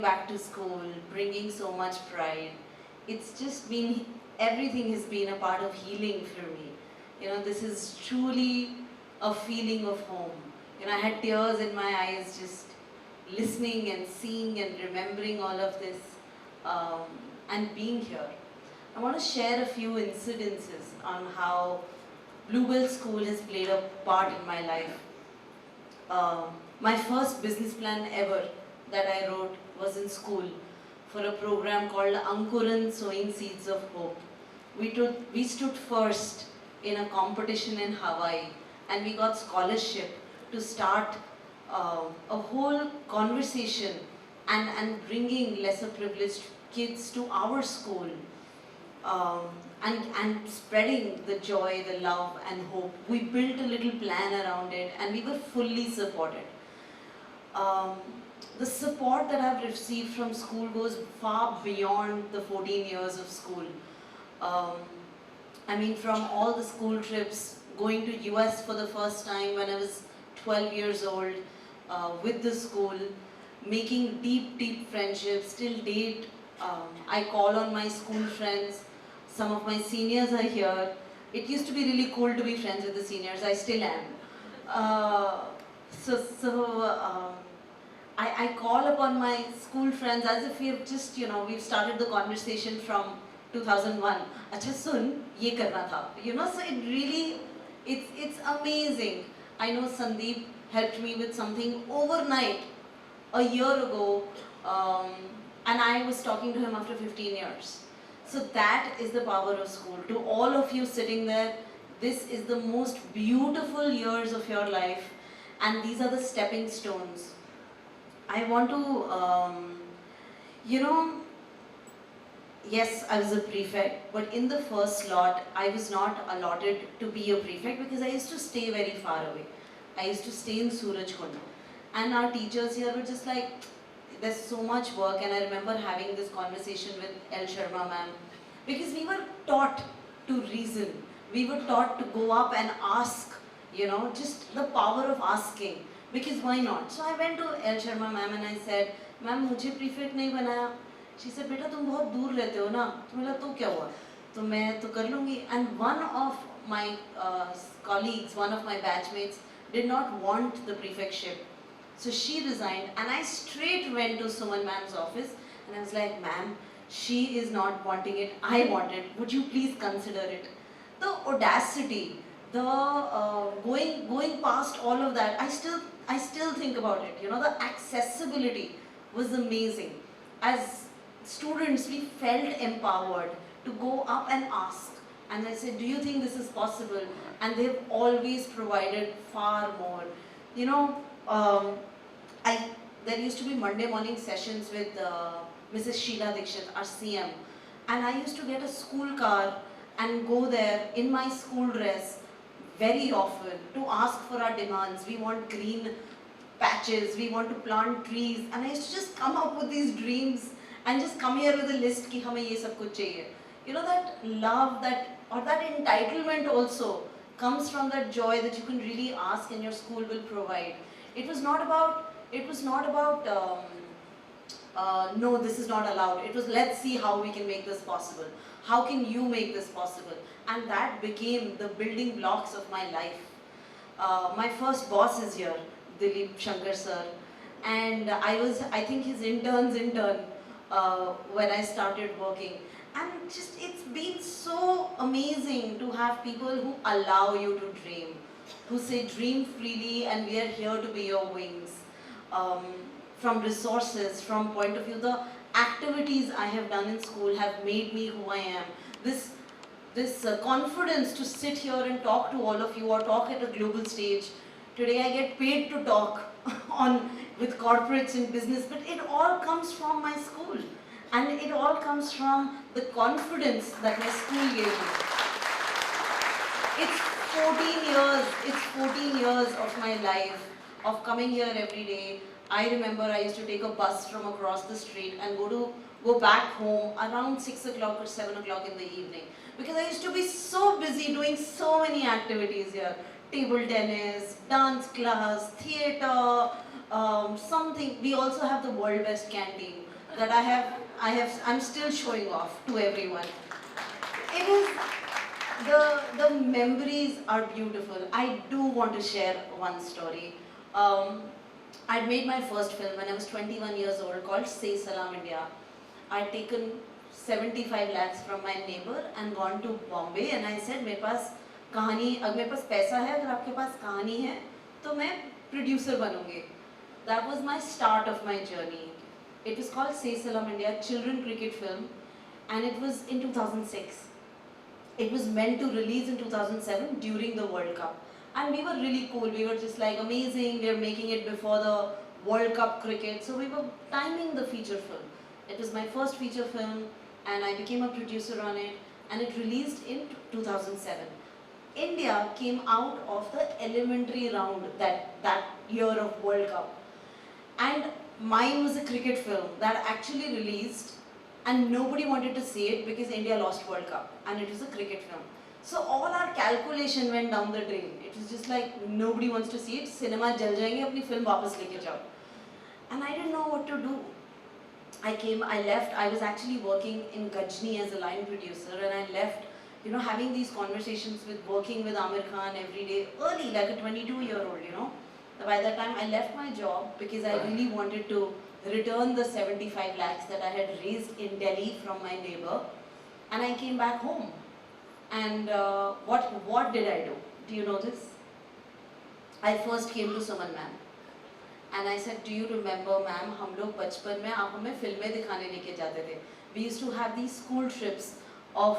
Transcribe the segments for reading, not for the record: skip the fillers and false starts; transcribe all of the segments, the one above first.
back to school, bringing so much pride. It's just been, everything has been a part of healing for me. This is truly a feeling of home. I had tears in my eyes just listening and seeing and remembering all of this um, and being here. I want to share a few incidences on how Bluebell School has played a part in my life. My first business plan ever that I wrote was in school for a program called Ankuran Sowing Seeds of Hope. We stood first in a competition in Hawaii and we got scholarship to start a whole conversation and bringing lesser privileged kids to our school um, and spreading the joy, the love and hope. We built a little plan around it and we were fully supported. Um, the support that I've received from school goes far beyond the 14 years of school. Um, from all the school trips, going to US for the first time when I was 12 years old, with the school, making deep, deep friendships, till date. I call on my school friends. Some of my seniors are here. It used to be really cool to be friends with the seniors. I still am. Uh, I call upon my school friends as if we've just, we've started the conversation from 2001. Acha sun, ye karna tha. So it really, it's amazing. I know Sandeep helped me with something overnight a year ago, and I was talking to him after 15 years. So that is the power of school. To all of you sitting there, this is the most beautiful years of your life, and these are the stepping stones. I want to, yes, I was a prefect, but in the first lot, I was not allotted to be a prefect because I used to stay very far away. I used to stay in Surajkund. And our teachers here were just like, there's so much work, and I remember having this conversation with L. Sharma ma'am, because we were taught to reason. We were taught to go up and ask, just the power of asking. Because why not? So I went to L. Sharma ma'am and I said, ma'am, मुझे prefect नहीं बनाया. She said, बेटा तुम बहुत दूर रहते हो ना. तो मैंने तो क्या हुआ? तो मैं तो कर लूँगी. And one of my colleagues, one of my batchmates, did not want the prefectship. So she resigned and I straight went to Suman ma'am's office and I was like, ma'am, she is not wanting it, I want it. Would you please consider it? The audacity, the going past all of that, I still think about it. The accessibility was amazing. As students, we felt empowered to go up and ask. And I said, do you think this is possible? And they've always provided far more. There used to be Monday morning sessions with Mrs. Sheila Dikshit, our CM. And I used to get a school car and go there in my school dress very often to ask for our demands. We want green patches, we want to plant trees. And I used to just come up with these dreams and just come here with a list ki hame ye sab kuch chahiye. That love, that entitlement also comes from that joy that you can really ask and your school will provide. It was not about no, this is not allowed. It was, let's see how we can make this possible. How can you make this possible? And that became the building blocks of my life. My first boss is here, Dilip Shankar sir. And I think his intern when I started working. And it's been so amazing to have people who allow you to dream, who say dream freely and we are here to be your wings. From resources, from point of view, the activities I have done in school have made me who I am. This confidence to sit here and talk to all of you or talk at a global stage. Today I get paid to talk with corporates in business, but it all comes from my school. And it all comes from the confidence that my school gave me. It's 14 years of my life, of coming here every day. I remember I used to take a bus from across the street and go back home around 6 o'clock or 7 o'clock in the evening. Because I used to be so busy doing so many activities here. Table tennis, dance class, theatre, something. We also have the world best canteen. that I'm still showing off to everyone. It is, the memories are beautiful. I do want to share one story. Um, I'd made my first film when I was 21 years old called Say Salam India. I'd taken 75 lakhs from my neighbor and gone to Bombay and I said, मेरे पास कहानी, अगर मेरे पास पैसा है, अगर आपके पास कहानी है, तो मैं producer बनूंगी. That was my start of my journey. It was called Say Salam India, children cricket film, and it was in 2006. It was meant to release in 2007 during the World Cup. And we were really cool. We were just like amazing. We were making it before the World Cup cricket. So we were timing the feature film. It was my first feature film and I became a producer on it and it released in 2007. India came out of the elementary round that year of World Cup. And mine was a cricket film that actually released and nobody wanted to see it because India lost World Cup and it was a cricket film. So all our calculation went down the drain. It was just like nobody wants to see it. Cinema jal jayenge, apni film वापस लेके जाओ. And I didn't know what to do. I left. I was actually working in Gajni as a line producer, and I left. You know, having these conversations working with Amir Khan every day, early, like a 22-year-old. You know, by that time I left my job because I really wanted to return the 75 lakhs that I had raised in Delhi from my neighbor, and I came back home. And what did I do? Do you know this? I first came to Suman ma'am and I said, do you remember ma'am, हम लोग बचपन में आप हमें फिल्में दिखाने लेके जाते थे. We used to have these school trips of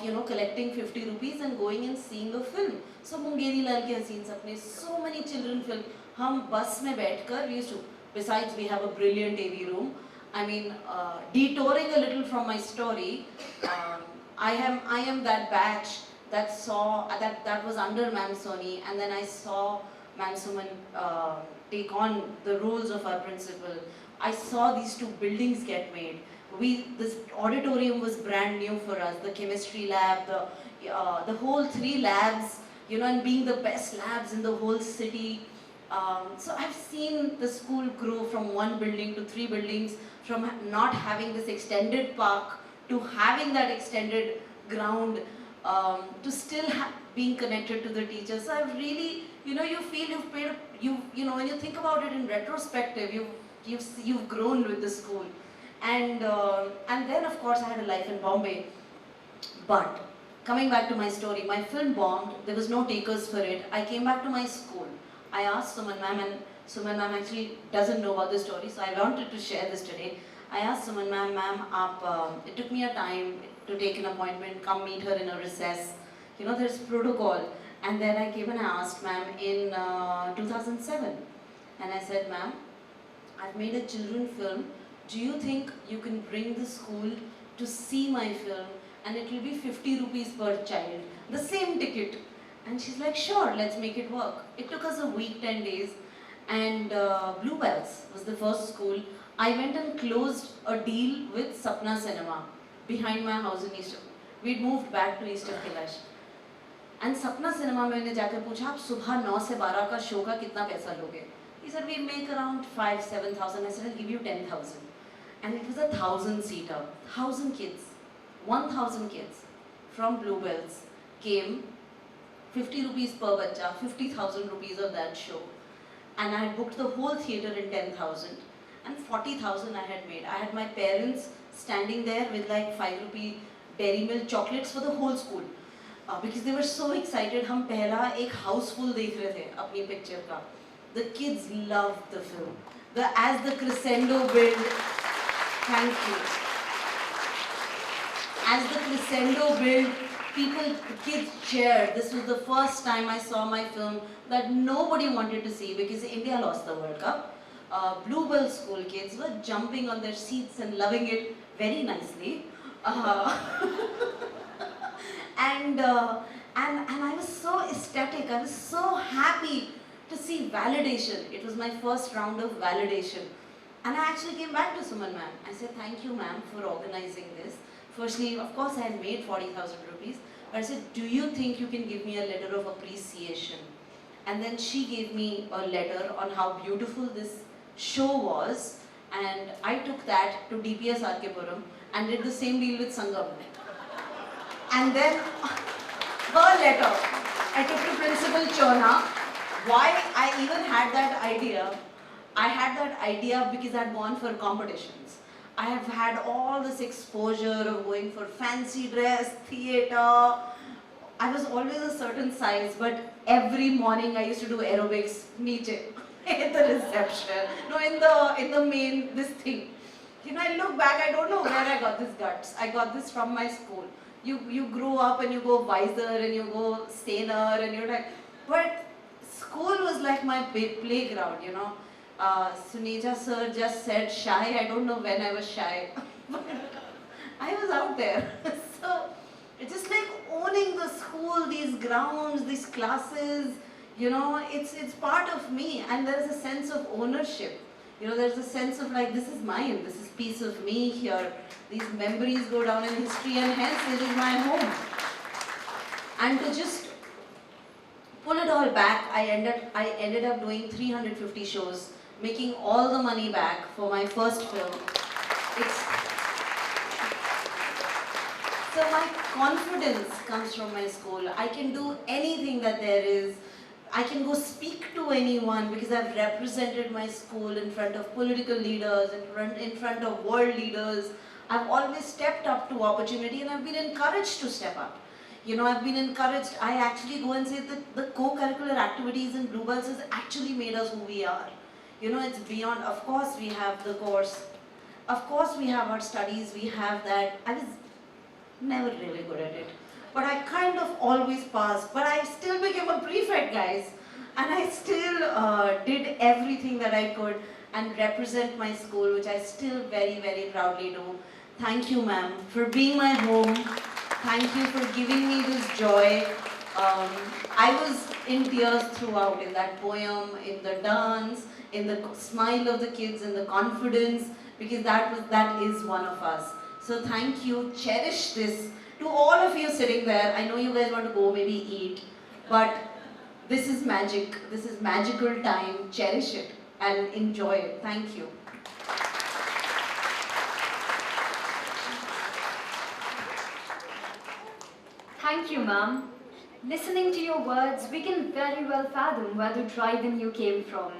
you know, collecting 50 rupees and going and seeing a film. So Mungeri Lal Ki Haseen Sapne, so many children film. हम बस में बैठकर, we used to, besides we have a brilliant AV room. I mean, detouring a little from my story, I am that batch that saw, that was under Ma'am Soni, and then I saw Ma'am Suman take on the roles of our principal. I saw these two buildings get made. This auditorium was brand new for us, the chemistry lab, the whole 3 labs, you know, and being the best labs in the whole city. So I've seen the school grow from 1 building to 3 buildings, from not having this extended park to having that extended ground, to still being connected to the teachers. So I've really, you know, you feel you've paid, you know, when you think about it in retrospective, you've grown with the school. And then of course I had a life in Bombay. But coming back to my story, my film bombed, there was no takers for it. I came back to my school. I asked Suman ma'am, and Suman ma'am actually doesn't know about this story, so I wanted to share this today. I asked Suman ma'am, it took me a time to take an appointment, come meet her in a recess. You know, there's protocol. And then I came and I asked ma'am in 2007. And I said, ma'am, I've made a children film. Do you think you can bring the school to see my film and it will be 50 rupees per child, the same ticket? And she's like, sure, let's make it work. It took us a week, 10 days, and Bluebells was the first school. I went and closed a deal with Sapna Cinema behind my house in East. We'd moved back to East of Kailash. And Sapna Cinema में मैंने जाकर पूछा, आप सुबह 9 से 12 का show का कितना पैसा लोगे? He said, we make around 5-7,000. I said, I'll give you 10,000. And it was a 1,000-seater, 1,000 kids, 1,000 kids from Bluebells came, 50 rupees per bacha, 50,000 rupees of that show. And I had booked the whole theatre in 10,000 and 40,000 I had made. I had my parents standing there with like 5 rupee Dairy Milk chocolates for the whole school. Because they were so excited. हम पहला एक house full देख रहे थे अपनी picture का. The kids loved the film. As the crescendo built, thank you. As the crescendo built, kids cheered. This was the first time I saw my film that nobody wanted to see because India lost the World Cup. Bluebells school kids were jumping on their seats and loving it very nicely. And I was so ecstatic. I was so happy to see validation. It was my first round of validation. And I actually came back to Suman ma'am. I said, thank you ma'am for organizing this. Firstly, of course I had made 40,000 rupees. But I said, do you think you can give me a letter of appreciation? And then she gave me a letter on how beautiful this show was And I took that to DPS Arkepuram and did the same deal with Sangam. And then her letter, I took to Principal Chona. Why I even had that idea? I had that idea because I'd gone for competitions. I have had all this exposure of going for fancy dress, theatre. I was always a certain size, but every morning I used to do aerobics, meeting in the reception. No, in the main this thing. You know, I look back, I don't know where I got this guts. I got this from my school. You grow up and you go wiser and you go saner and you're like, but school was like my playground, you know. Suneja sir just said shy. I don't know when I was shy, but I was out there. So it's just like owning the school, these grounds, these classes. You know, it's part of me, and there is a sense of ownership. You know, there's a sense of like, this is mine. This is piece of me here. These memories go down in history, and hence it is my home. And to just pull it all back, I ended up doing 350 shows, making all the money back for my first film. So my confidence comes from my school. I can do anything that there is. I can go speak to anyone because I've represented my school in front of political leaders, in front of world leaders. I've always stepped up to opportunity and I've been encouraged to step up. You know, I've been encouraged. I actually go and say that the co-curricular activities in Bluebells has actually made us who we are. You know, it's beyond, of course we have the course. Of course we have our studies, we have that. I was never really good at it. But I kind of always passed. But I still became a prefect, guys. And I still did everything that I could and represent my school, which I still very, very proudly do. Thank you, ma'am, for being my home. Thank you for giving me this joy. I was in tears throughout, in that poem, in the dance, in the smile of the kids, in the confidence, because that is one of us. So thank you, cherish this. To all of you sitting there, I know you guys want to go maybe eat, but this is magic. This is magical time. Cherish it and enjoy it. Thank you. Thank you, ma'am. Listening to your words, we can very well fathom where the drive in you came from.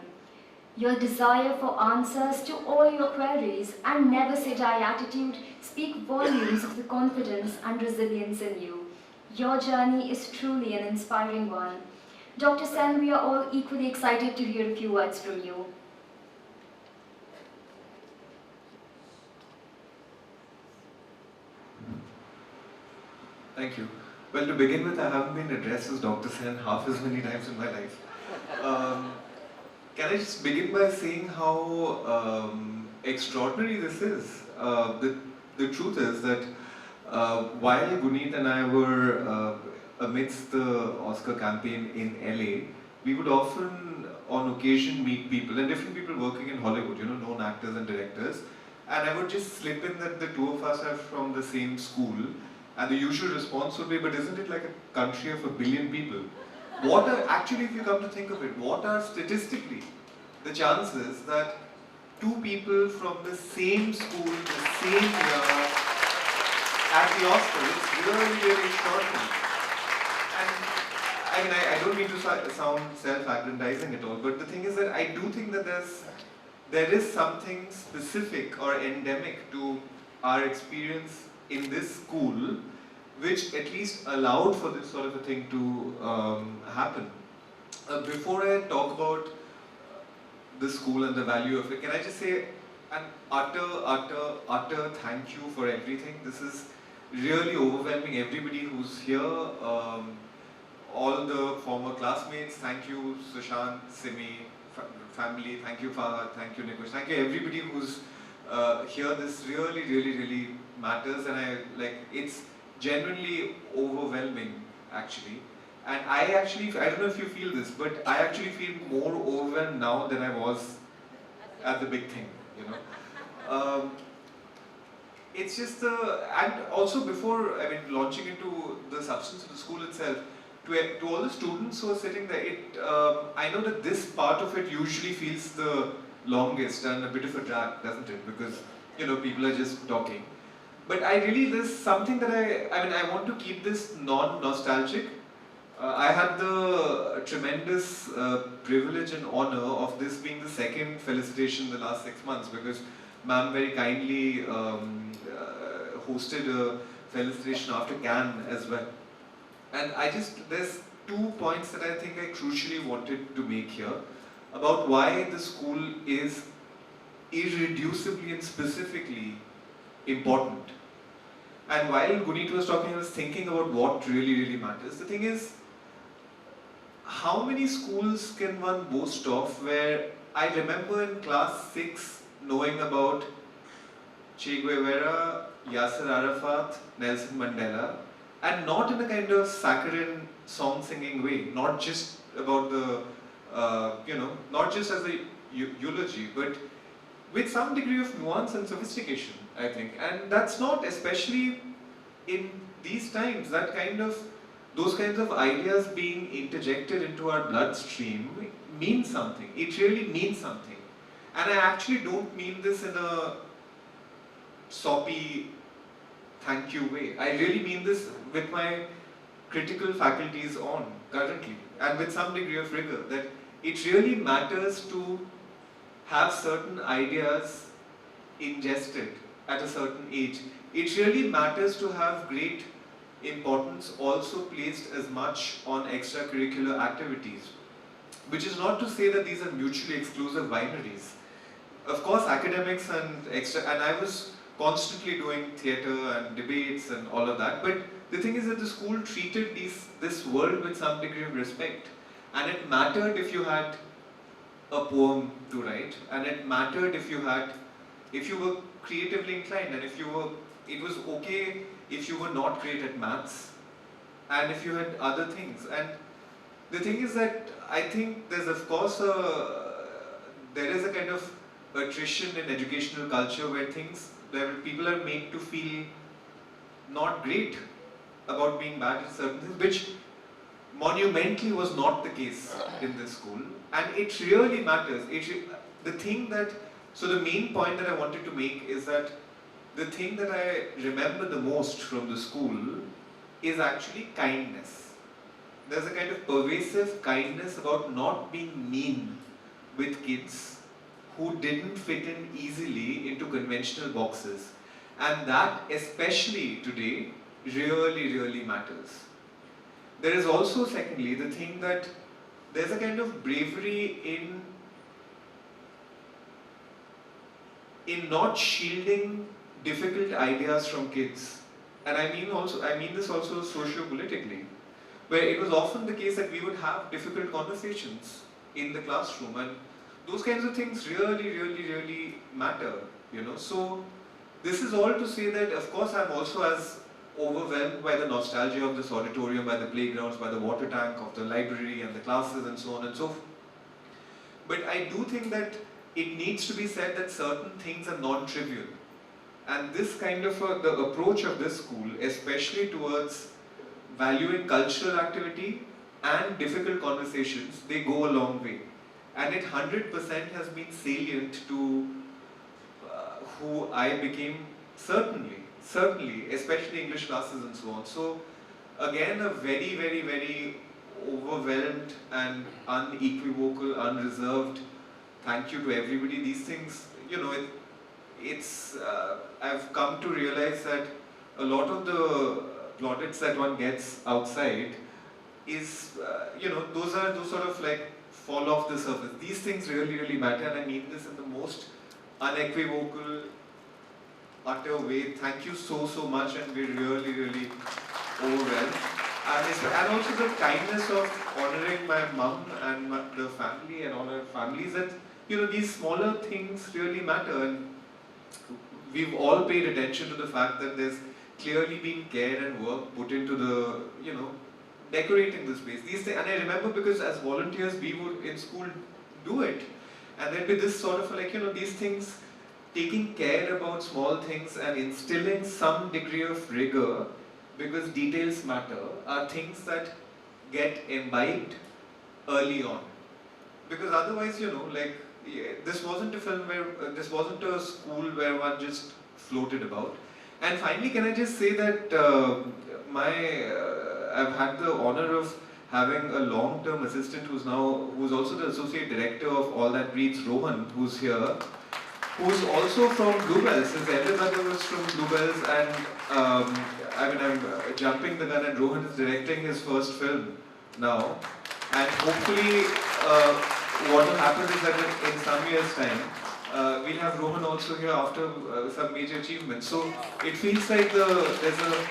Your desire for answers to all your queries and never say die attitude speak volumes of the confidence and resilience in you. Your journey is truly an inspiring one. Dr. Sen, we are all equally excited to hear a few words from you. Thank you. Well, to begin with, I haven't been addressed as Dr. Sen half as many times in my life. Can I just begin by saying how extraordinary this is? The truth is that while Guneet and I were amidst the Oscar campaign in LA, we would often, on occasion, meet people, and different people working in Hollywood, you know, known actors and directors, and I would just slip in that the two of us are from the same school, and the usual response would be, but isn't it like a country of 1 billion people? What are, actually, if you come to think of it, what are statistically the chances that two people from the same school, the same year, at the Oscars, it's really, really extraordinary. And I mean, I don't mean to sound self-aggrandizing at all, but the thing is that I do think that there is something specific or endemic to our experience in this school, which at least allowed for this sort of a thing to happen. Before I talk about the school and the value of it, can I just say an utter thank you for everything. This is really overwhelming. Everybody who's here, all the former classmates, thank you, Sushant, Simi, family, thank you, Fahad, thank you, Nikush, thank you, everybody who's here. This really matters, and it's genuinely overwhelming, actually. And I don't know if you feel this, but I actually feel more overwhelmed now than I was at the big thing, you know. It's just and also before, I mean, launching into the substance of the school itself, to all the students who are sitting there, I know that this part of it usually feels the longest and a bit of a drag, doesn't it? Because, people are just talking. But there's something that I want to keep this non-nostalgic. I had the tremendous privilege and honor of this being the second felicitation in the last 6 months, because ma'am very kindly hosted a felicitation after Cannes as well. And there's 2 points that I think I crucially wanted to make here about why the school is irreducibly and specifically important. And while Guneet was talking, I was thinking about what really, really matters. The thing is, how many schools can one boast of where I remember in class 6 knowing about Che Guevara, Yasser Arafat, Nelson Mandela, and not in a kind of saccharine song-singing way, not just about the, not just as a eulogy, but with some degree of nuance and sophistication, I think. And that's not, especially in these times, those kinds of ideas being interjected into our bloodstream means something. It really means something. And I actually don't mean this in a soppy thank you way. I really mean this with my critical faculties on currently, and with some degree of rigor, that it really matters to have certain ideas ingested at a certain age. It really matters to have great importance also placed as much on extracurricular activities. Which is not to say that these are mutually exclusive binaries. Of course, academics and I was constantly doing theatre and debates and all of that, but the thing is that the school treated this world with some degree of respect. And it mattered if you had a poem to write, and it mattered if you were creatively inclined, and it was okay if you were not great at maths, and if you had other things. And the thing is that I think there's of course there is a kind of attrition in educational culture where people are made to feel not great about being bad at certain things, which monumentally was not the case in this school. And it really matters. So the main point that I wanted to make is that the thing that I remember the most from the school is actually kindness. There's a kind of pervasive kindness about not being mean with kids who didn't fit in easily into conventional boxes. And that, especially today, really, really matters. There is also, secondly, the thing that there's a kind of bravery in not shielding difficult ideas from kids. And I mean this also socio-politically, where it was often the case that we would have difficult conversations in the classroom, and those kinds of things really, really, really matter, So this is all to say that, of course, I'm also as overwhelmed by the nostalgia of this auditorium, by the playgrounds, by the water tank of the library and the classes and so on and so forth. But I do think that it needs to be said that certain things are non-trivial. And this kind of the approach of this school, especially towards valuing cultural activity and difficult conversations, they go a long way. And it 100% has been salient to who I became, certainly, especially English classes and so on. So again, a very, very, very overwhelmed and unequivocal, unreserved thank you to everybody. These things, I've come to realize that a lot of the plaudits that one gets outside is, those sort of like fall off the surface. These things really, really matter, and I mean this in the most unequivocal, utter way. Thank you so, so much, and we're really, really overwhelmed. And also the kindness of honouring my mum and the family and all our families, that, these smaller things really matter. And we've all paid attention to the fact that there's clearly been care and work put into the, decorating the space. These things, and I remember because as volunteers we would in school do it, and there'd be this sort of like, these things, taking care about small things and instilling some degree of rigor, because details matter, are things that get imbibed early on. Because otherwise, this wasn't a film where, this wasn't a school where one just floated about. And finally, can I just say that I've had the honor of having a long-term assistant who's also the associate director of All That Breathes, Rohan, who's here, who's also from Bluebells. His elder brother was from Bluebells, and I'm jumping the gun, and Rohan is directing his first film now. And hopefully, what will happen is that in some years' time, we'll have Rohan also here after some major achievements. So it feels like there's a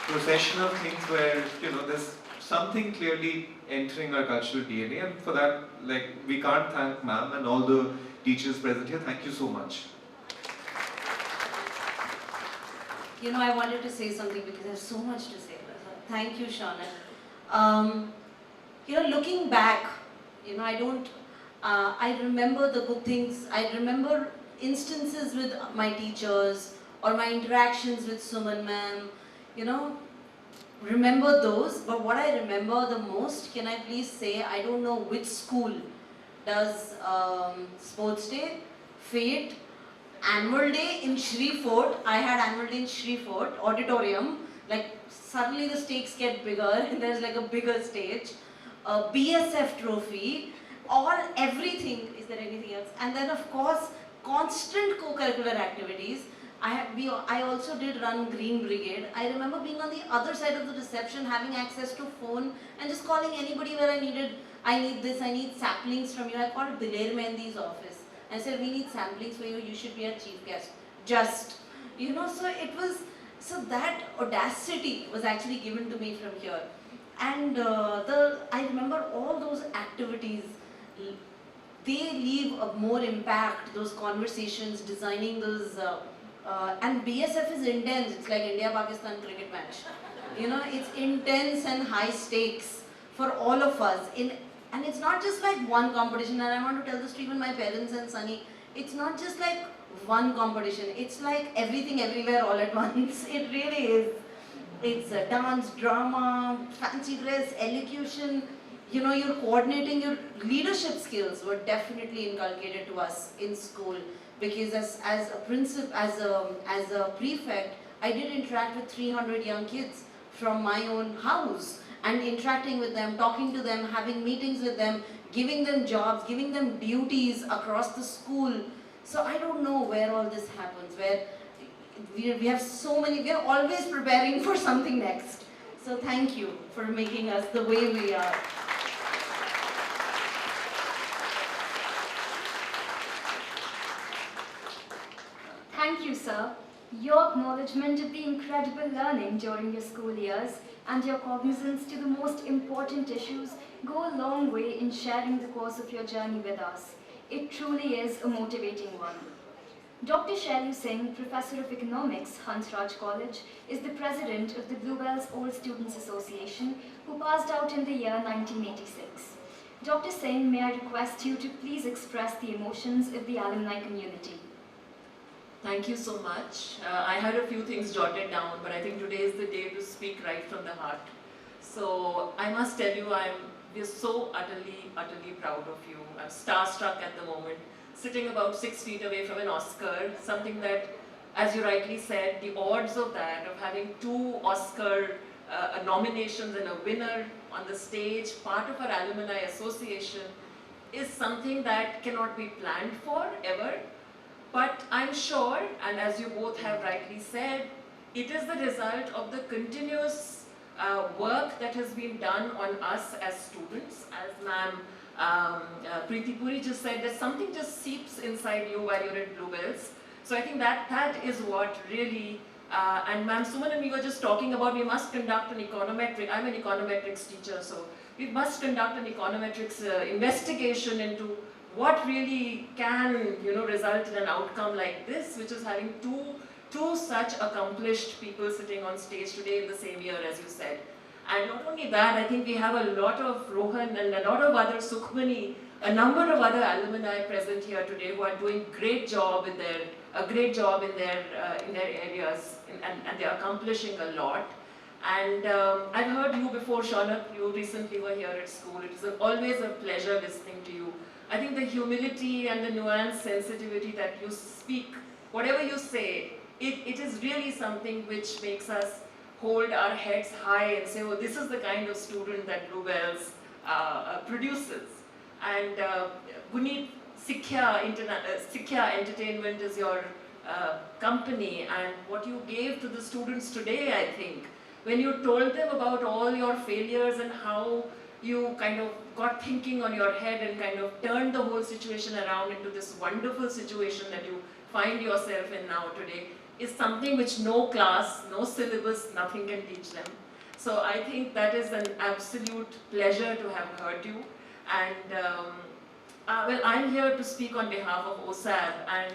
procession of things where, there's something clearly entering our cultural DNA, and for that, we can't thank ma'am and all the teachers present here. Thank you so much. I wanted to say something because there's so much to say. Thank you, Shaunak. Looking back, I remember the good things. I remember instances with my teachers or my interactions with Suman ma'am, remember those. But what I remember the most, can I please say, I don't know which school does sports day, fete, annual day in Shri Fort. I had annual day in Shri Fort auditorium. Suddenly the stakes get bigger and there's a bigger stage. BSF trophy, everything. Is there anything else? And then of course, constant co-curricular activities. I also did run Green Brigade. I remember being on the other side of the reception, having access to phone and just calling anybody where I need this, I need saplings from you. I called Diler Mehendi's office and said, we need saplings for you, you should be our chief guest. So that audacity was actually given to me from here. And I remember all those activities, they leave a more impact, those conversations, designing those, and BSF is intense. It's like India-Pakistan cricket match. It's intense and high stakes for all of us. And it's not just like one competition, and I want to tell this to even my parents and Sunny, it's not just like one competition, it's like everything everywhere all at once. It really is. It's dance, drama, fancy dress, elocution, you're coordinating. Your leadership skills were definitely inculcated to us in school, because as a prefect, I did interact with 300 young kids from my own house, and interacting with them, talking to them, having meetings with them, giving them jobs, giving them duties across the school. So I don't know where all this happens, where we have so many, we are always preparing for something next. So thank you for making us the way we are. Thank you, sir. Your acknowledgement of the incredible learning during your school years and your cognizance to the most important issues go a long way in sharing the course of your journey with us. It truly is a motivating one. Dr. Shailu Singh, Professor of Economics, Hansraj College, is the president of the Bluebells Old Students Association, who passed out in the year 1986. Dr. Singh, may I request you to please express the emotions of the alumni community. Thank you so much. I had a few things jotted down, but I think today is the day to speak right from the heart. So I must tell you, we're so utterly proud of you. I'm starstruck at the moment, sitting about 6 feet away from an Oscar, something that, as you rightly said, the odds of that, of having 2 Oscar nominations and a winner on the stage, part of our alumni association, is something that cannot be planned for, ever. But I'm sure, and as you both have rightly said, it is the result of the continuous work that has been done on us as students. As ma'am Preeti Puri just said, that something just seeps inside you while you're at Bluebells. So I think that is what really, and ma'am Suman and we were just talking about, we must conduct an econometric, I'm an econometrics teacher, so we must conduct an econometrics investigation into what really can, result in an outcome like this, which is having two such accomplished people sitting on stage today in the same year, as you said. And not only that, I think we have a lot of Rohan and a lot of other Sukhmani, a number of other alumni present here today who are doing a great job in their areas, and they're accomplishing a lot. And I've heard you before, Shaunak, you recently were here at school. It is always a pleasure listening to you. I think the humility and the nuanced sensitivity that you speak, whatever you say, it is really something which makes us hold our heads high and say, oh, this is the kind of student that Bluebells produces. And Guneet, Sikhya Entertainment is your company, and what you gave to the students today, I think, when you told them about all your failures and how you kind of got thinking on your head and kind of turned the whole situation around into this wonderful situation that you find yourself in now today, is something which no class, no syllabus, nothing can teach them. So I think that is an absolute pleasure to have heard you. And well, I'm here to speak on behalf of OSAB, and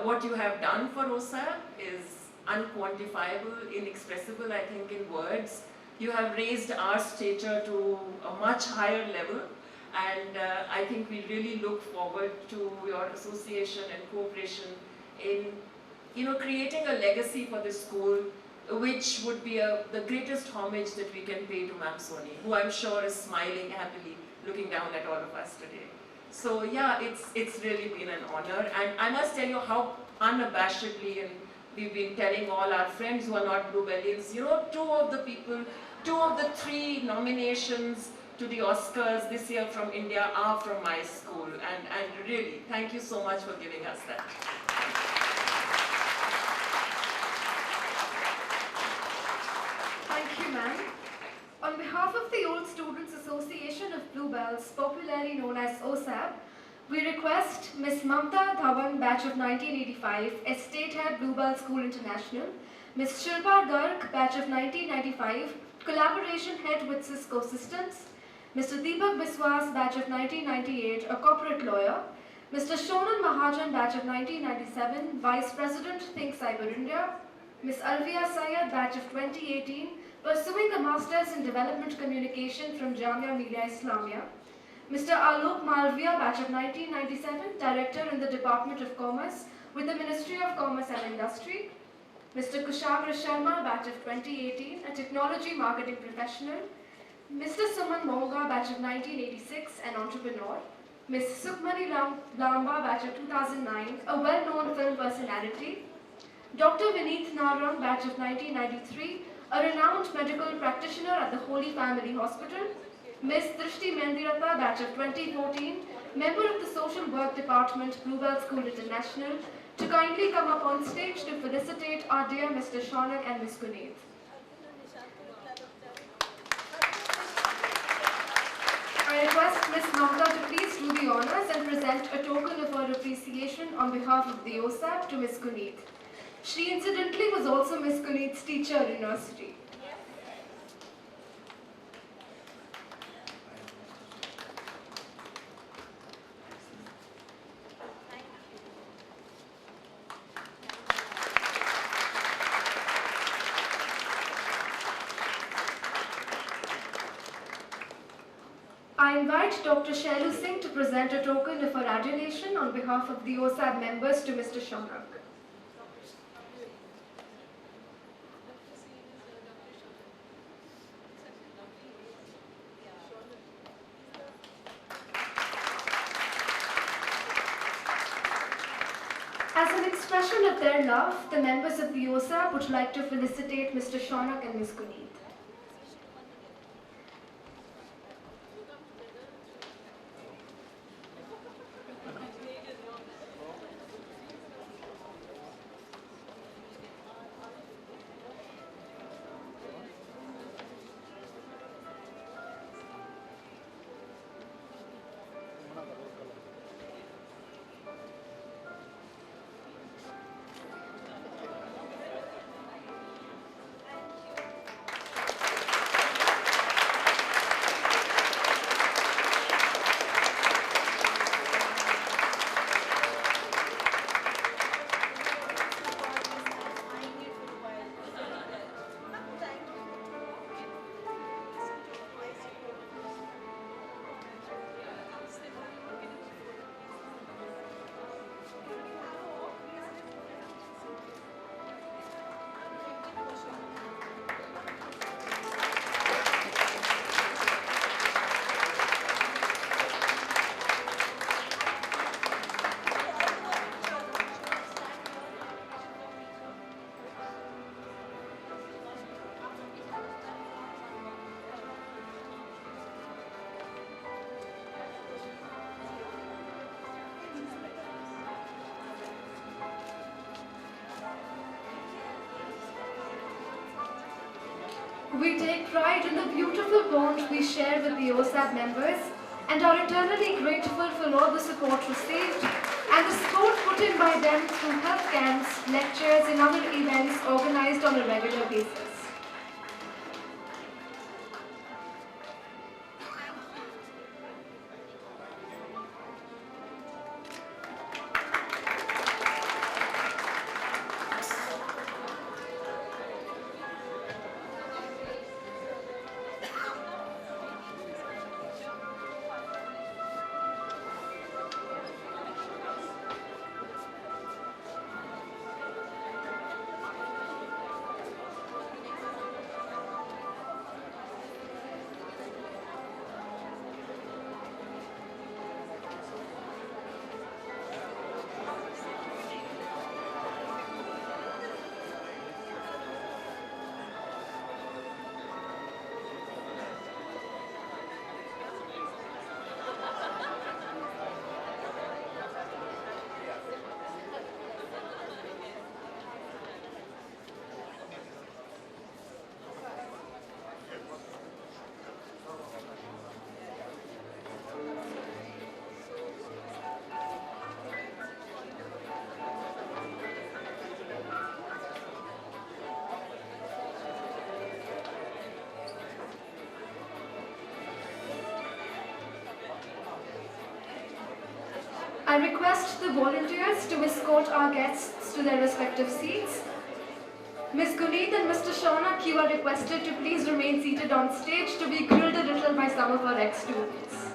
what you have done for OSAB is unquantifiable, inexpressible, I think, in words. You have raised our stature to a much higher level, and I think we really look forward to your association and cooperation in, creating a legacy for this school, which would be the greatest homage that we can pay to Ma'am Soni, who I'm sure is smiling happily, looking down at all of us today. So yeah, it's really been an honor, and I must tell you how unabashedly, and we've been telling all our friends who are not Bluebellians, two of the three nominations to the Oscars this year from India are from my school, and really, thank you so much for giving us that. Thank you, ma'am. On behalf of the Old Students Association of Bluebells, popularly known as OSAB, we request Ms. Mamta Dhawan, batch of 1985, Estate Head Bluebell School International, Ms. Shilpa Garg, batch of 1995, Collaboration Head with Cisco Systems, Mr. Deepak Biswas, batch of 1998, a corporate lawyer, Mr. Shonan Mahajan, batch of 1997, Vice President, Think Cyber India, Ms. Alvia Syed, batch of 2018, pursuing a Masters in Development Communication from Jamia Millia Islamia, Mr. Alok Malviya, batch of 1997, Director in the Department of Commerce with the Ministry of Commerce and Industry, Mr. Kushagra Sharma, batch of 2018, a Technology Marketing Professional, Mr. Suman Monga, batch of 1986, an entrepreneur, Ms. Sukhmani Lamba, batch of 2009, a well-known film personality, Dr. Vineet Narang, batch of 1993, a renowned medical practitioner at the Holy Family Hospital, Ms. Drishti Mendirata, batch of 2014, member of the Social Work Department, Bluebell School International, to kindly come up on stage to felicitate our dear Mr. Shaunak and Ms. Guneet. I request Ms. Monga to please do the honors and present a token of our appreciation on behalf of the OSAB to Ms. Guneet. She incidentally was also Ms. Guneet's teacher at university. I invite Dr. Shailu Singh to present a token of her adulation on behalf of the OSAB members to Mr. Shaunak. As an expression of their love, the members of the OSAB would like to felicitate Mr. Shaunak and Ms. Guneet. We take pride in the beautiful bond we share with the OSAB members and are eternally grateful for all the support received and the support put in by them through health camps, lectures and other events organized on a regular basis. I request the volunteers to escort our guests to their respective seats. Ms. Guneet and Mr. Shaunak, you are requested to please remain seated on stage to be grilled a little by some of our ex-students.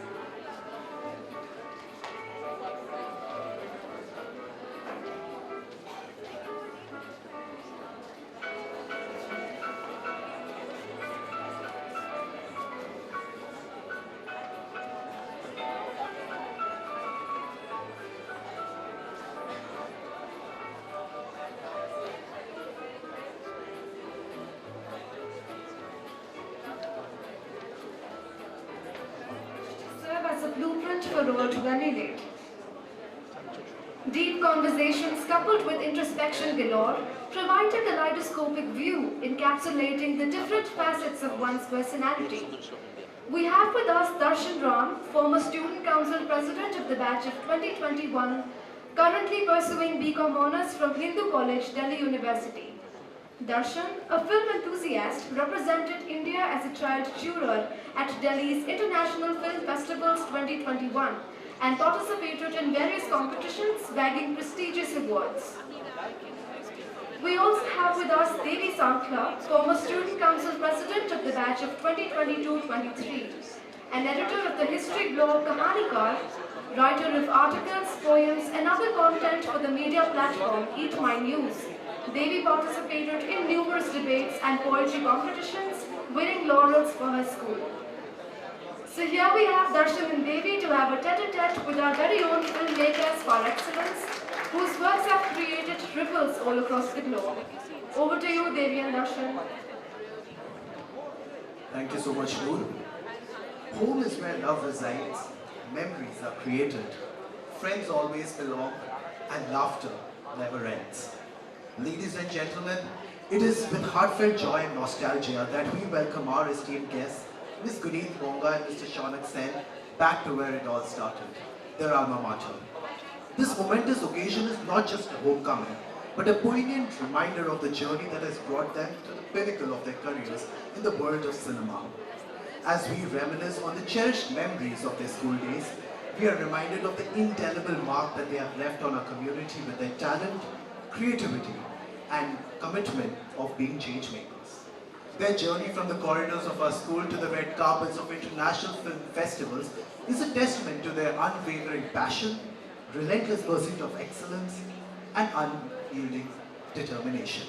Serve as a blueprint for role to emulate. Deep conversations coupled with introspection galore provide a kaleidoscopic view encapsulating the different facets of one's personality. We have with us Darshan Ram, former Student Council President of the batch of 2021, currently pursuing BCom Honours from Hindu College, Delhi University. Darshan, a film enthusiast, represented India as a child juror at Delhi's International Film Festivals 2021 and participated in various competitions, bagging prestigious awards. We also have with us Devi Sankla, former Student Council President of the batch of 2022-23, an editor of the history blog Kahanikar, writer of articles, poems and other content for the media platform Eat My News. Devi participated in numerous debates and poetry competitions, winning laurels for her school. So here we have Darshan and Devi to have a tete-a-tete with our very own filmmakers par excellence, whose works have created ripples all across the globe. Over to you, Devi and Darshan. Thank you so much, Noor. Home is where love resides, memories are created, friends always belong, and laughter never ends. Ladies and gentlemen, it is with heartfelt joy and nostalgia that we welcome our esteemed guests, Ms. Guneet, Monga and Mr. Shaunak Sen, back to where it all started, their alma mater. This momentous occasion is not just a homecoming, but a poignant reminder of the journey that has brought them to the pinnacle of their careers in the world of cinema. As we reminisce on the cherished memories of their school days, we are reminded of the indelible mark that they have left on our community with their talent, creativity, and commitment of being change makers. Their journey from the corridors of our school to the red carpets of international film festivals is a testament to their unwavering passion, relentless pursuit of excellence, and unyielding determination.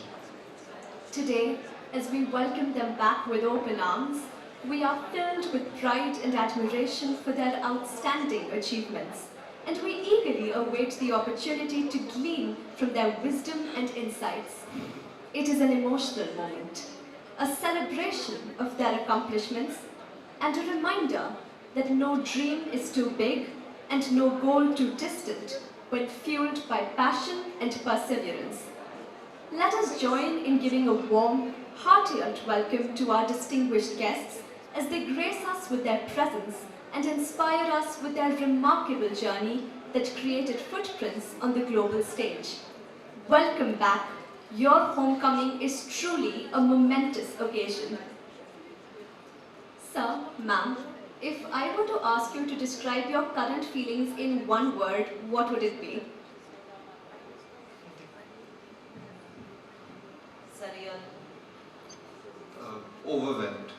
Today, as we welcome them back with open arms, we are filled with pride and admiration for their outstanding achievements, and we eagerly await the opportunity to glean from their wisdom and insights. It is an emotional moment, a celebration of their accomplishments, and a reminder that no dream is too big and no goal too distant when fueled by passion and perseverance. Let us join in giving a warm, heartiest welcome to our distinguished guests as they grace us with their presence and inspire us with their remarkable journey that created footprints on the global stage. Welcome back. Your homecoming is truly a momentous occasion. Sir, ma'am, if I were to ask you to describe your current feelings in one word, what would it be? Surreal. Overwhelmed.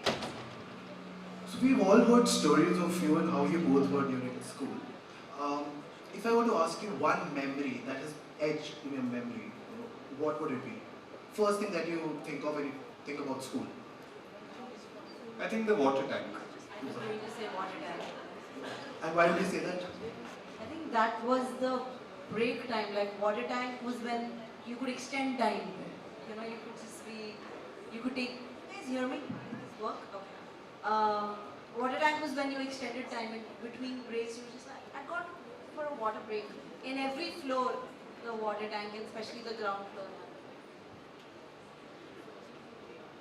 So we've all heard stories of you and how you both were during school. If I were to ask you one memory that is etched in your memory, what would it be? First thing that you think of when you think about school. I think the water tank. I was going to say water tank. And why would you say that? I think that was the break time. Like water tank was when you could extend time. You know, you could just be, you could take. You guys hear me? Does work? Okay. Water tank was when you extended time in between breaks. You were just like, I got for a water break. In every floor, the water tank, and especially the ground floor.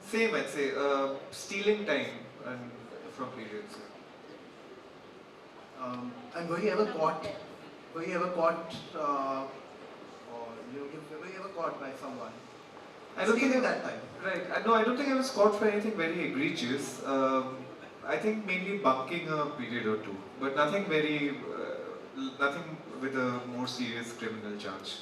Same, I'd say. Stealing time and from periods. And were you ever caught? Were you ever caught, or were you ever caught by someone? I don't think Stealing that time. Right. No, I don't think I was caught for anything very egregious. I think mainly bunking a period or two, but nothing very, nothing with a more serious criminal charge.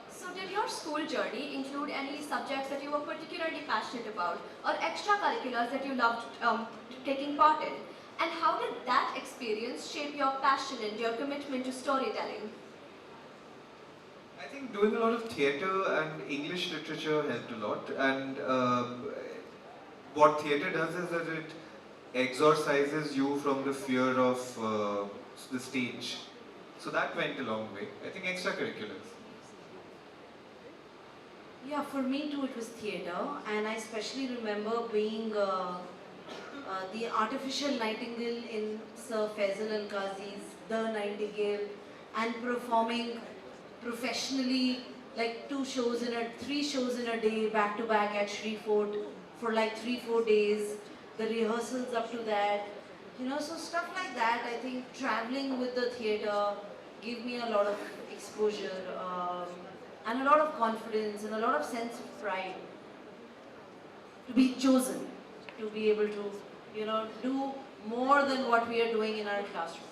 So did your school journey include any subjects that you were particularly passionate about or extracurriculars that you loved taking part in? And how did that experience shape your passion and your commitment to storytelling? I think doing a lot of theatre and English literature helped a lot, and what theatre does is that it exorcises you from the fear of the stage. So that went a long way. I think extracurriculars. Yeah, for me too it was theatre, and I especially remember being the artificial nightingale in Sir Faisal Al-Qazi's The Nightingale, and performing professionally like 3 shows in a day back to back at Shreveport for like 3-4 days, the rehearsals up to that, you know, so stuff like that. I think traveling with the theatre gave me a lot of exposure, and a lot of confidence and a lot of sense of pride to be chosen, to be able to, you know, do more than what we are doing in our classrooms.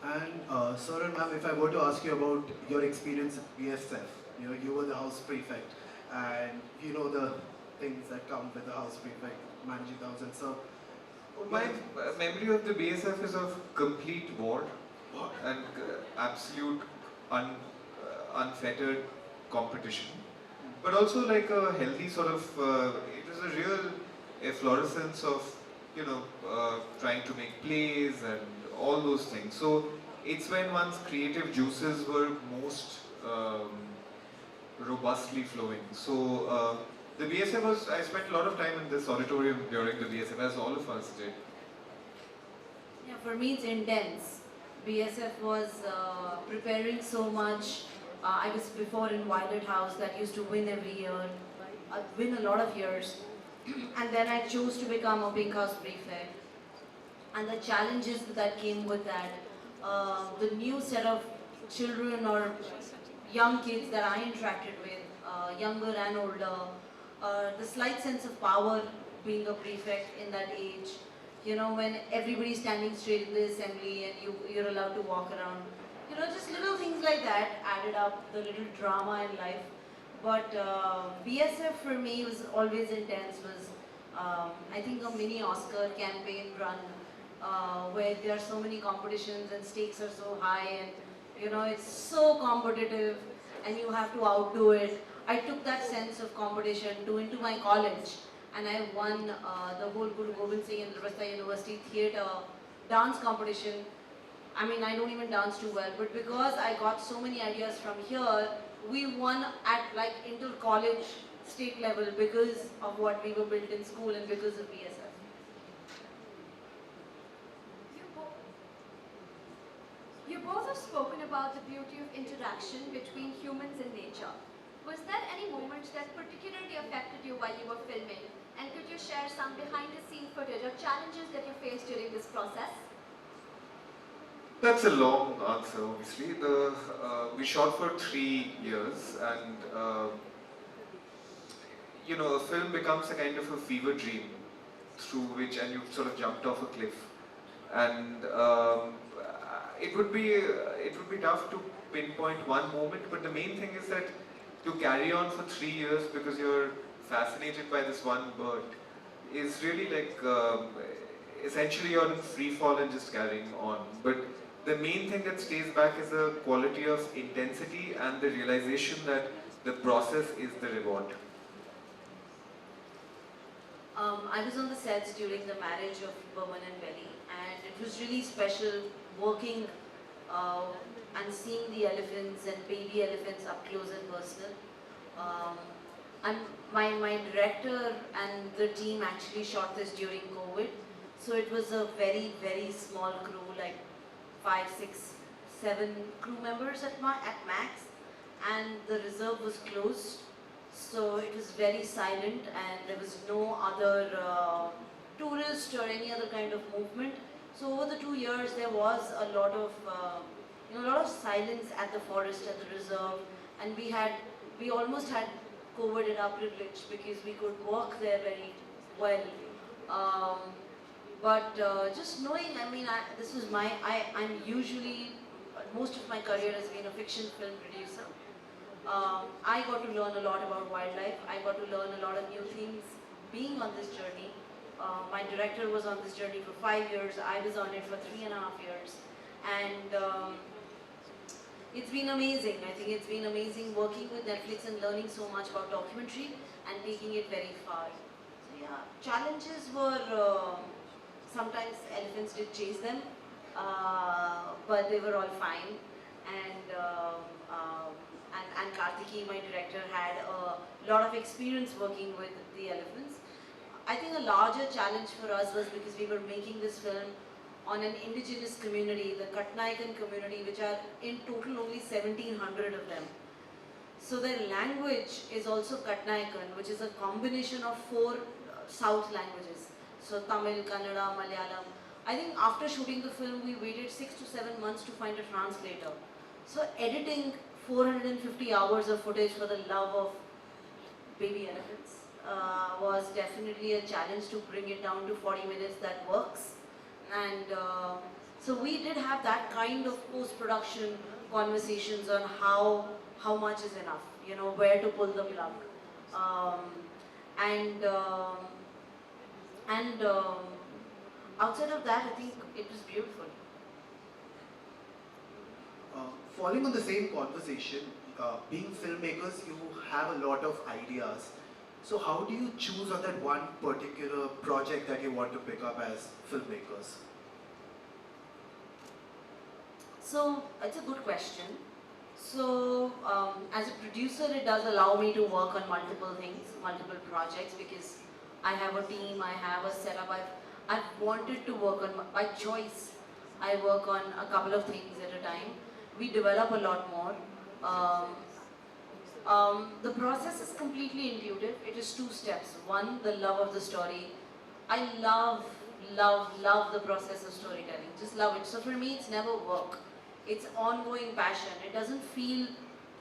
And sir and ma'am, if I were to ask you about your experience at BSF, you were the house prefect, and you know the things that come with the house prefect, managing the house, and so. My memory of the BSF is of complete war and absolute unfettered competition, but also like a healthy sort of, it was a real efflorescence of, you know, trying to make plays and all those things. So it's when one's creative juices were most robustly flowing. So the BSF was, I spent a lot of time in this auditorium during the BSF, as all of us did. Yeah, for me it's intense. BSF was preparing so much. I was before in Violet House that used to win every year, win a lot of years. And then I chose to become a Pink House prefect. And the challenges that came with that, the new set of children or young kids that I interacted with, younger and older, the slight sense of power being a prefect in that age, you know, when everybody's standing straight in the assembly and you're allowed to walk around, you know, just little things like that added up, the little drama in life. But BSF for me was always intense, was I think a mini Oscar campaign run where there are so many competitions and stakes are so high, and you know, it's so competitive and you have to outdo it. I took that sense of competition into my college, and I won the whole Guru Gobind Singh Indraprastha University Theatre dance competition. I mean, I don't even dance too well, but because I got so many ideas from here, we won at like inter-college state level because of what we were built in school and because of BSF. both have spoken about the beauty of interaction between humans and nature. Was there any moment that particularly affected you while you were filming? And could you share some behind-the-scene footage or challenges that you faced during this process? That's a long answer, obviously. We shot for 3 years, and you know, a film becomes a kind of a fever dream through which, and you've sort of jumped off a cliff. And it would be tough to pinpoint one moment, but the main thing is that to carry on for 3 years because you're fascinated by this one bird is really like essentially you're in free fall and just carrying on. But the main thing that stays back is the quality of intensity and the realization that the process is the reward. I was on the sets during the marriage of Burman and Belly, and it was really special working and seeing the elephants and baby elephants up close and personal. And my director and the team actually shot this during COVID, so it was a very, very small crew, like 5, 6, 7 crew members at max, and the reserve was closed. So it was very silent and there was no other tourist or any other kind of movement. So over the 2 years there was a lot of silence at the forest, at the reserve, and we almost had COVID in our privilege because we could walk there very well. But just knowing, I mean, I'm usually, most of my career has been a fiction film producer. I got to learn a lot about wildlife. I got to learn a lot of new things being on this journey. My director was on this journey for 5 years. I was on it for 3.5 years. And it's been amazing. I think it's been amazing working with Netflix and learning so much about documentary and taking it very far. So yeah, challenges were, sometimes elephants did chase them, but they were all fine. And Kartiki, my director, had a lot of experience working with the elephants. I think a larger challenge for us was because we were making this film on an indigenous community, the Katnaikan community, which are in total only 1,700 of them. So their language is also Katnaikan, which is a combination of 4 South languages. So Tamil, Kannada, Malayalam. I think after shooting the film, we waited 6 to 7 months to find a translator. So editing 450 hours of footage for the love of baby elephants was definitely a challenge to bring it down to 40 minutes that works. And so we did have that kind of post-production conversations on how much is enough, you know, where to pull the plug. Outside of that, I think it was beautiful. Following on the same conversation, being filmmakers, you have a lot of ideas. So how do you choose on that one particular project that you want to pick up as filmmakers? So, it's a good question. So, as a producer, it does allow me to work on multiple things, multiple projects, because I have a team, I have a setup. I've wanted to work on, by choice, I work on a couple of things at a time. We develop a lot more. The process is completely intuitive. It is 2 steps. One, the love of the story. I love the process of storytelling. Just love it. So for me, it's never work. It's ongoing passion. It doesn't feel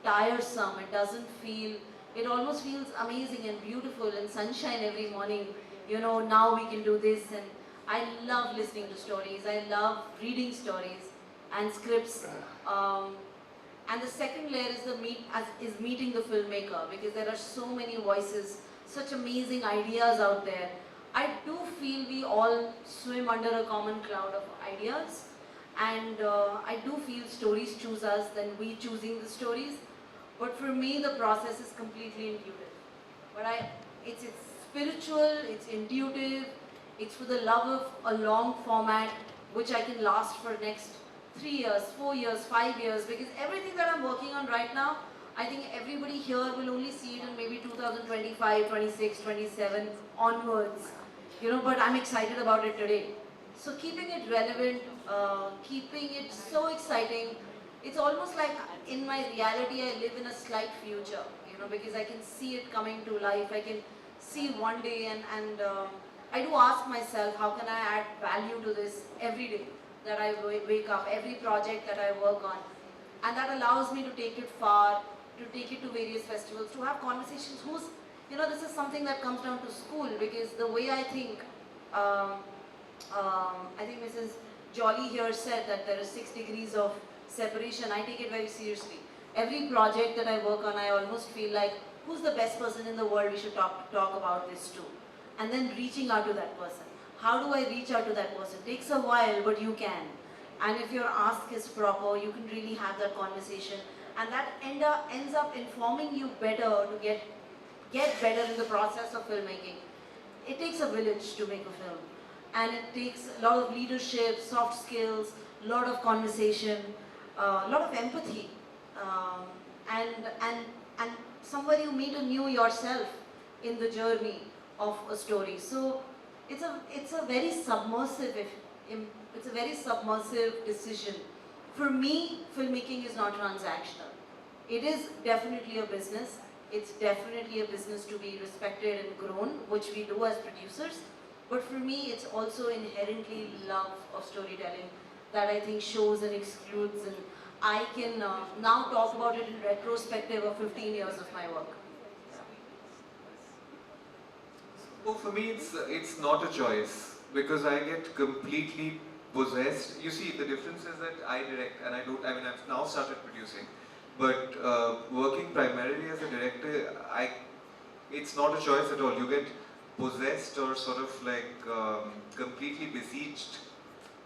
tiresome. It almost feels amazing and beautiful and sunshine every morning. You know, now we can do this. And I love listening to stories. I love reading stories and scripts. And the second layer is meeting the filmmaker, because there are so many voices, such amazing ideas out there. I do feel we all swim under a common cloud of ideas, and I do feel stories choose us than we choosing the stories. But for me, the process is completely intuitive. But it's spiritual, it's intuitive, it's for the love of a long format, which I can last for next 3 years, 4 years, 5 years, because everything that I'm working on right now, I think everybody here will only see it in maybe 2025, 26, 27 onwards. You know, but I'm excited about it today. So keeping it relevant, keeping it so exciting, it's almost like in my reality I live in a slight future, because I can see it coming to life. I can see one day, and I do ask myself, how can I add value to this every day that I wake up, every project that I work on. And that allows me to take it far, to take it to various festivals, to have conversations this is something that comes down to school, because the way I think, I think Mrs. Jolly here said that there is 6 degrees of separation. I take it very seriously. Every project that I work on, I almost feel like, who's the best person in the world we should talk about this to? And then reaching out to that person. How do I reach out to that person? Takes a while, but you can. And if your ask is proper, you can really have that conversation. And that ends up informing you better to get better in the process of filmmaking. It takes a village to make a film. And it takes a lot of leadership, soft skills, a lot of conversation, a lot of empathy, and somewhere you meet anew yourself in the journey of a story. So it's a very submersive decision. For me, filmmaking is not transactional. It is definitely a business. It's definitely a business to be respected and grown, which we do as producers. But for me, it's also inherently love of storytelling that I think shows and excludes, and I can now talk about it in retrospective of 15 years of my work. Oh, for me, it's not a choice, because I get completely possessed. You see, the difference is that I direct, and I've now started producing, but working primarily as a director, it's not a choice at all. You get possessed or sort of like completely besieged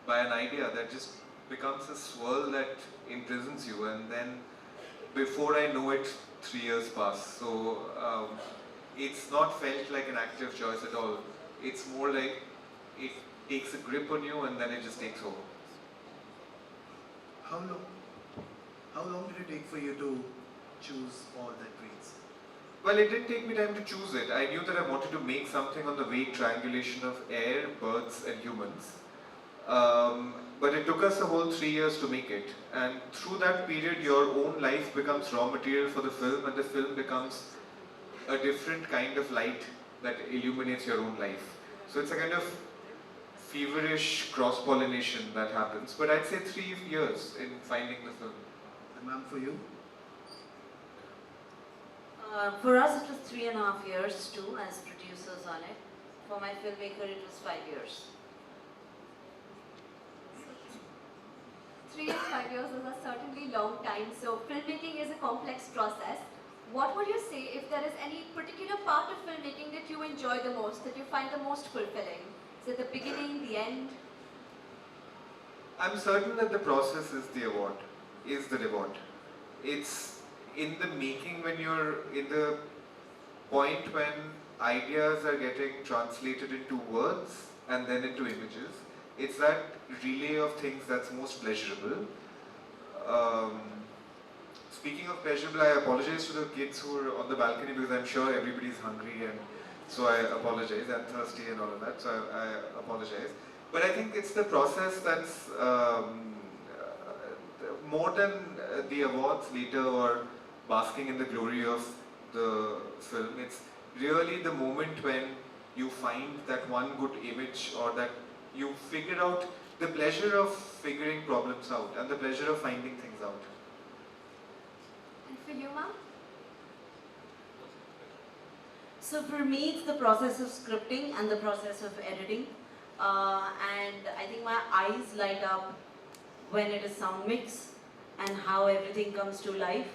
by an idea that just becomes a swirl that imprisons you, and then before I know it, 3 years pass. So it's not felt like an active choice at all. It's more like it takes a grip on you and then it just takes over. How long did it take for you to choose all that breeds? Well, it didn't take me time to choose it. I knew that I wanted to make something on the vague triangulation of air, birds and humans. But it took us a whole 3 years to make it. And through that period, your own life becomes raw material for the film, and the film becomes a different kind of light that illuminates your own life. So it's a kind of feverish cross-pollination that happens. But I'd say 3 years in finding the film. And ma'am, for you? For us, it was 3.5 years too, as producers on it. For my filmmaker, it was 5 years. 3 and 5 years is a certainly long time, so filmmaking is a complex process. What would you say if there is any particular part of filmmaking that you enjoy the most, that you find the most fulfilling? Is it the beginning, the end? I'm certain that the process is the reward. It's in the making, when you're in the point when ideas are getting translated into words and then into images. It's that relay of things that's most pleasurable. Speaking of pleasurable, I apologize to the kids who are on the balcony, because I'm sure everybody's hungry, and so I apologize, and thirsty and all of that, so I apologize. But I think it's the process that's more than the awards later or basking in the glory of the film. It's really the moment when you find that one good image, or that you figure out the pleasure of figuring problems out and the pleasure of finding things out. And for you, ma'am? So for me, it's the process of scripting and the process of editing. And I think my eyes light up when it is sound mix and how everything comes to life.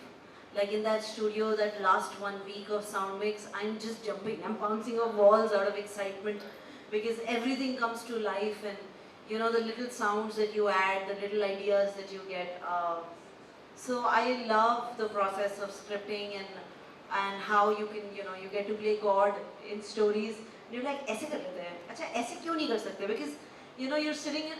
Like in that studio, that last 1 week of sound mix, I'm just jumping. I'm bouncing off walls out of excitement, because everything comes to life, and the little sounds that you add, the little ideas that you get. So I love the process of scripting and how you can, you get to play God in stories. And you're like, ऐसे कर लेते हैं. अच्छा ऐसे क्यों नहीं कर सकते? Because you're sitting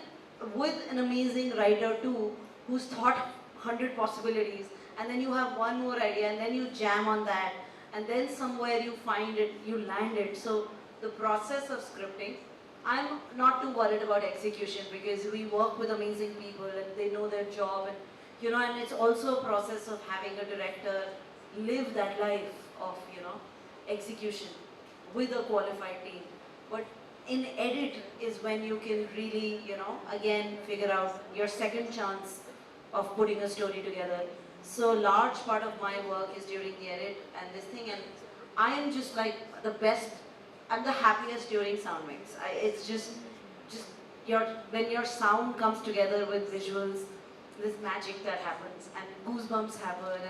with an amazing writer too, who's thought 100 possibilities, and then you have one more idea, and then you jam on that, and then somewhere you find it, you land it. So the process of scripting, I'm not too worried about execution because we work with amazing people and they know their job, and and it's also a process of having a director live that life of execution with a qualified team. But in edit is when you can really again figure out your second chance of putting a story together. So large part of my work is during the edit and this thing, and I am just like the best. I'm the happiest during sound mix. It's just when your sound comes together with visuals, this magic that happens and goosebumps happen,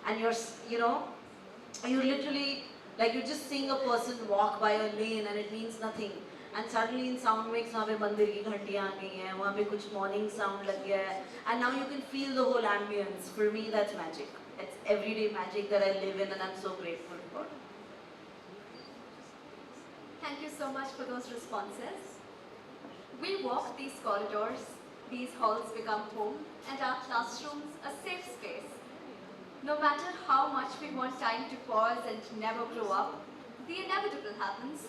and you're literally like you're just seeing a person walk by a lane and it means nothing, and suddenly in sound mix वहाँ पे मंदिर की घंटियाँ आ गई हैं, वहाँ पे कुछ morning sound लग गया है, and now you can feel the whole ambience. For me, that's magic. It's everyday magic that I live in, and I'm so grateful for. Thank you so much for those responses. We walk these corridors, these halls become home, and our classrooms a safe space. No matter how much we want time to pause and never grow up, the inevitable happens.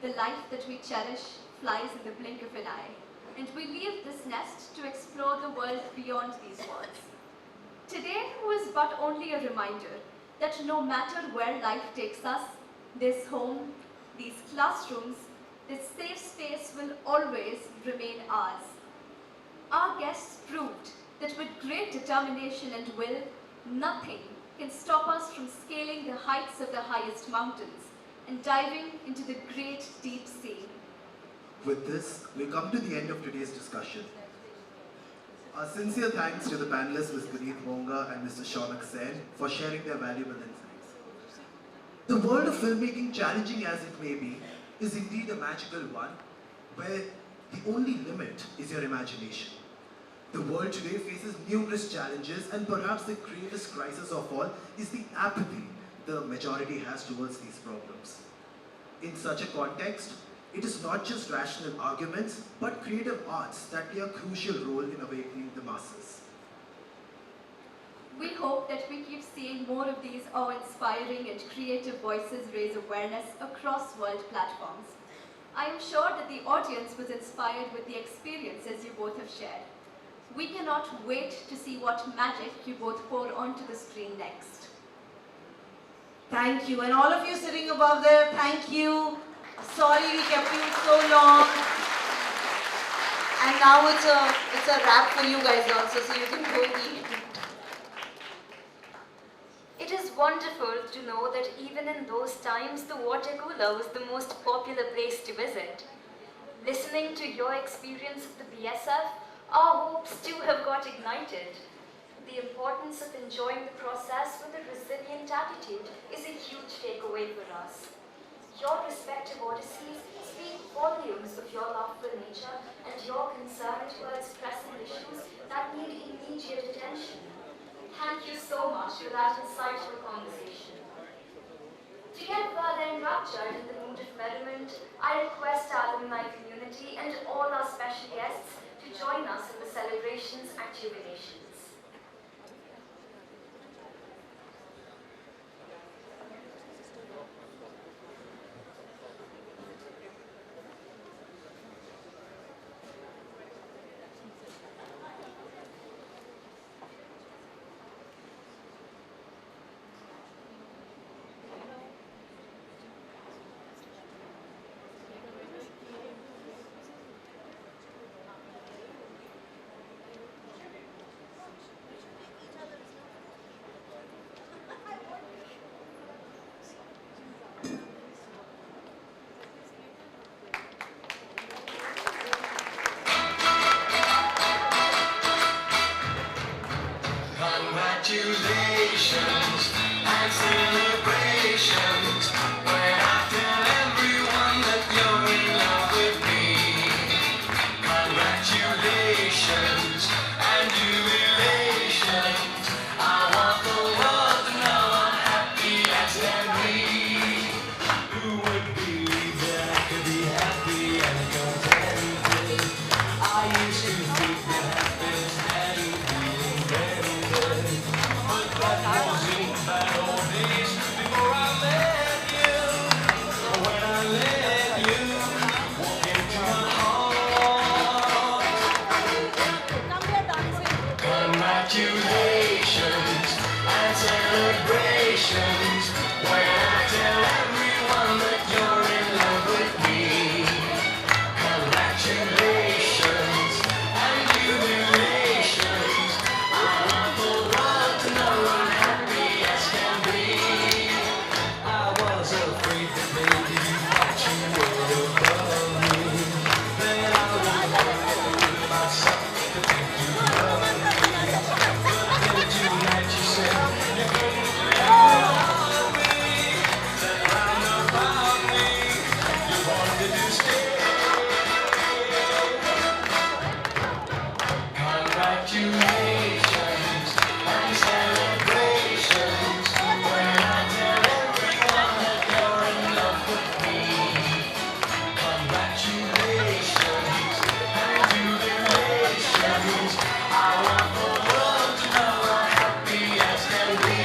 The life that we cherish flies in the blink of an eye, and we leave this nest to explore the world beyond these walls. Today was but only a reminder that no matter where life takes us, this home, these classrooms, this safe space will always remain ours. Our guests proved that with great determination and will, nothing can stop us from scaling the heights of the highest mountains and diving into the great deep sea. With this, we come to the end of today's discussion. Our sincere thanks to the panelists Ms. Guneet, Monga and Mr. Shaunak for sharing their valuable insights. The world of filmmaking, challenging as it may be, is indeed a magical one where the only limit is your imagination. The world today faces numerous challenges, and perhaps the greatest crisis of all is the apathy the majority has towards these problems. In such a context, it is not just rational arguments, but creative arts that play a crucial role in awakening the masses. We hope that we keep seeing more of these awe-inspiring and creative voices raise awareness across world platforms. I am sure that the audience was inspired with the experiences you both have shared. We cannot wait to see what magic you both pour onto the screen next. Thank you, and all of you sitting above there, thank you. Sorry we kept you so long. And now it's a wrap for you guys also, so you can go eat. It is wonderful to know that even in those times, the water cooler was the most popular place to visit. Listening to your experience of the BSF, our hopes too have got ignited. The importance of enjoying the process with a resilient attitude is a huge takeaway for us. Your respective odysseys speak volumes of your love for nature and your concern towards pressing issues that need immediate attention. Thank you so much for that insightful conversation. To get further enraptured in the mood of merriment, I request our alumni community and all our special guests to join us in the celebrations and jubilations. Congratulations and celebrations when I tell everyone that you're in love with me. Congratulations and jubilations. I want the world to know I'm happy as can be. Who would believe that I could be happy and contented? I used to think that happiness hadn't been invented. But that wasn't bad old days. Congratulations and celebrations when I tell everyone that you're in love with me. Congratulations and jubilations. I want the world to know I'm happy as can be.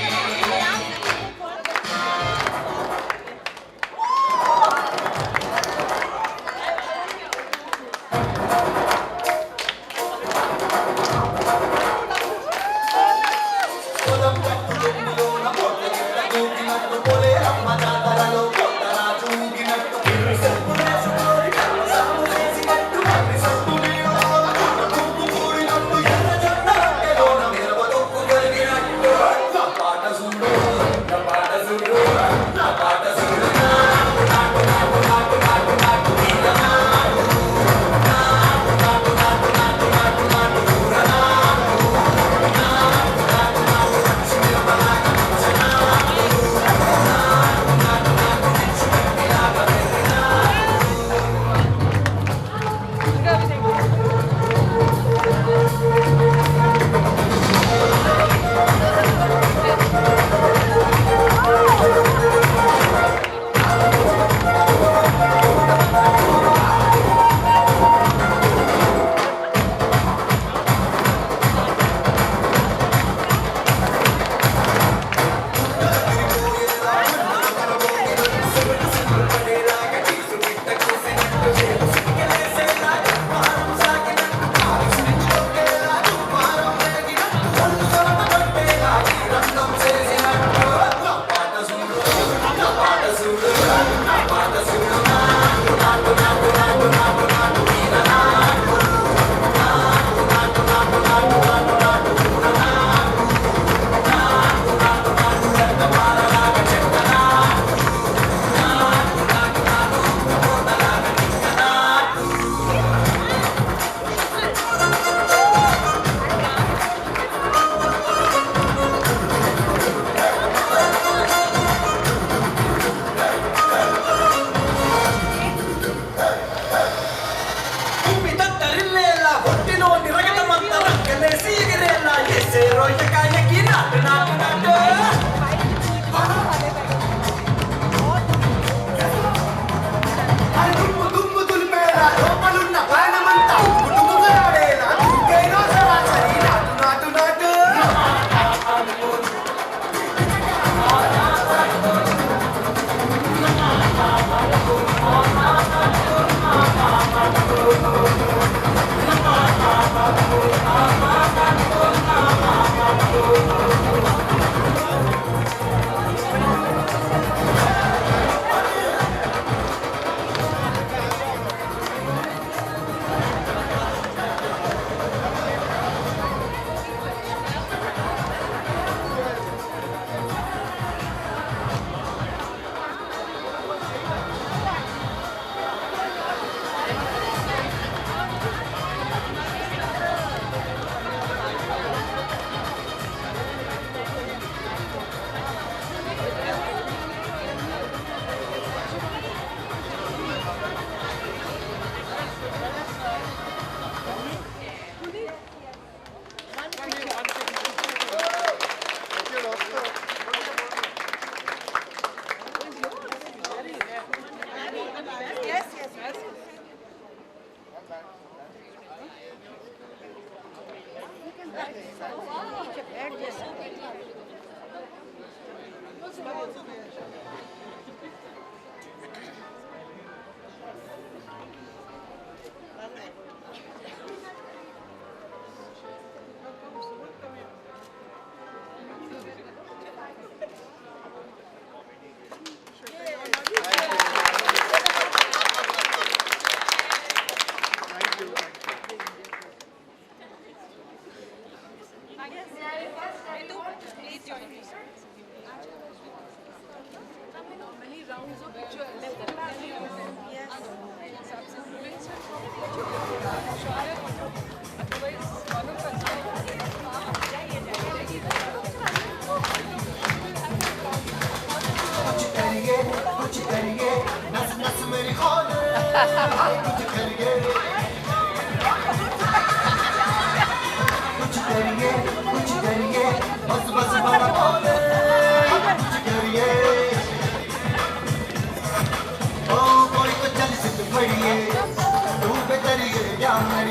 May I request everyone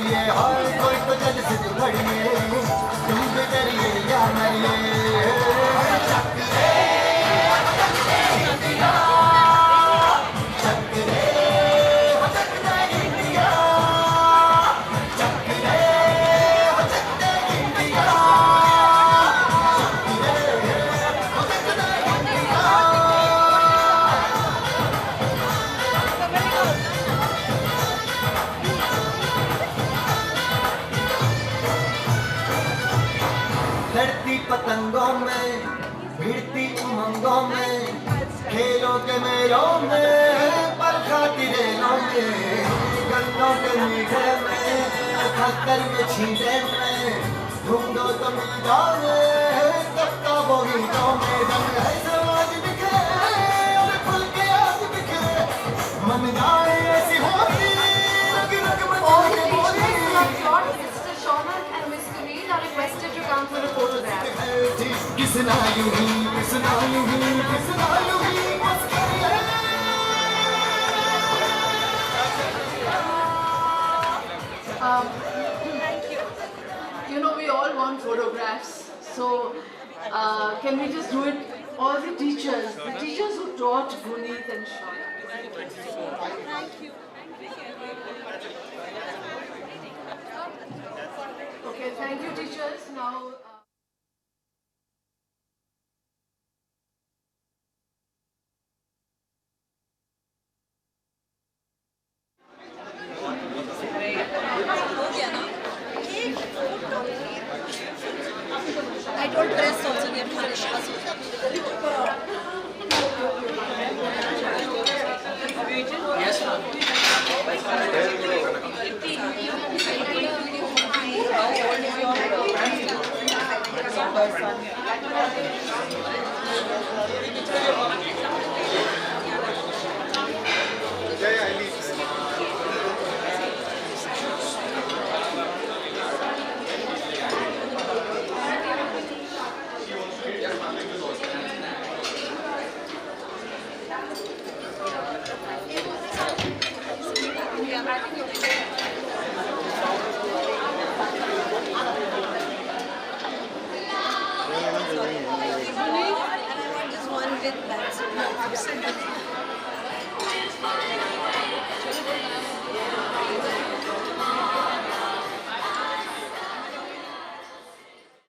करिए हाय कोई तो जल से लड़िए तुम भी डरिए या मरिए लड़ती पतंगों में भिड़ती उमंगों में खेलों के मेलों में बरसाती रेलों में गन्नों के मीठे में खक्कर के छींटे में ढूंढो तो मिल जाओगे सबका वो गीतों में रंग है समाज बिखरे और खुल के आज बिखरे मन जाए ऐसी होती रग रग में All the चल के patients बोली of Lord Mr. Shaunak and Miss Guneet are requested to come for a photograph. Kisna यूं ही किसना यूं ही किसना यूं ही बस करिए You know, we all want photographs. So, can we just do it? All the teachers who taught Guneet and Shaunak. Okay, thank you, teachers. Now. I told press also we have to finish us. Yes,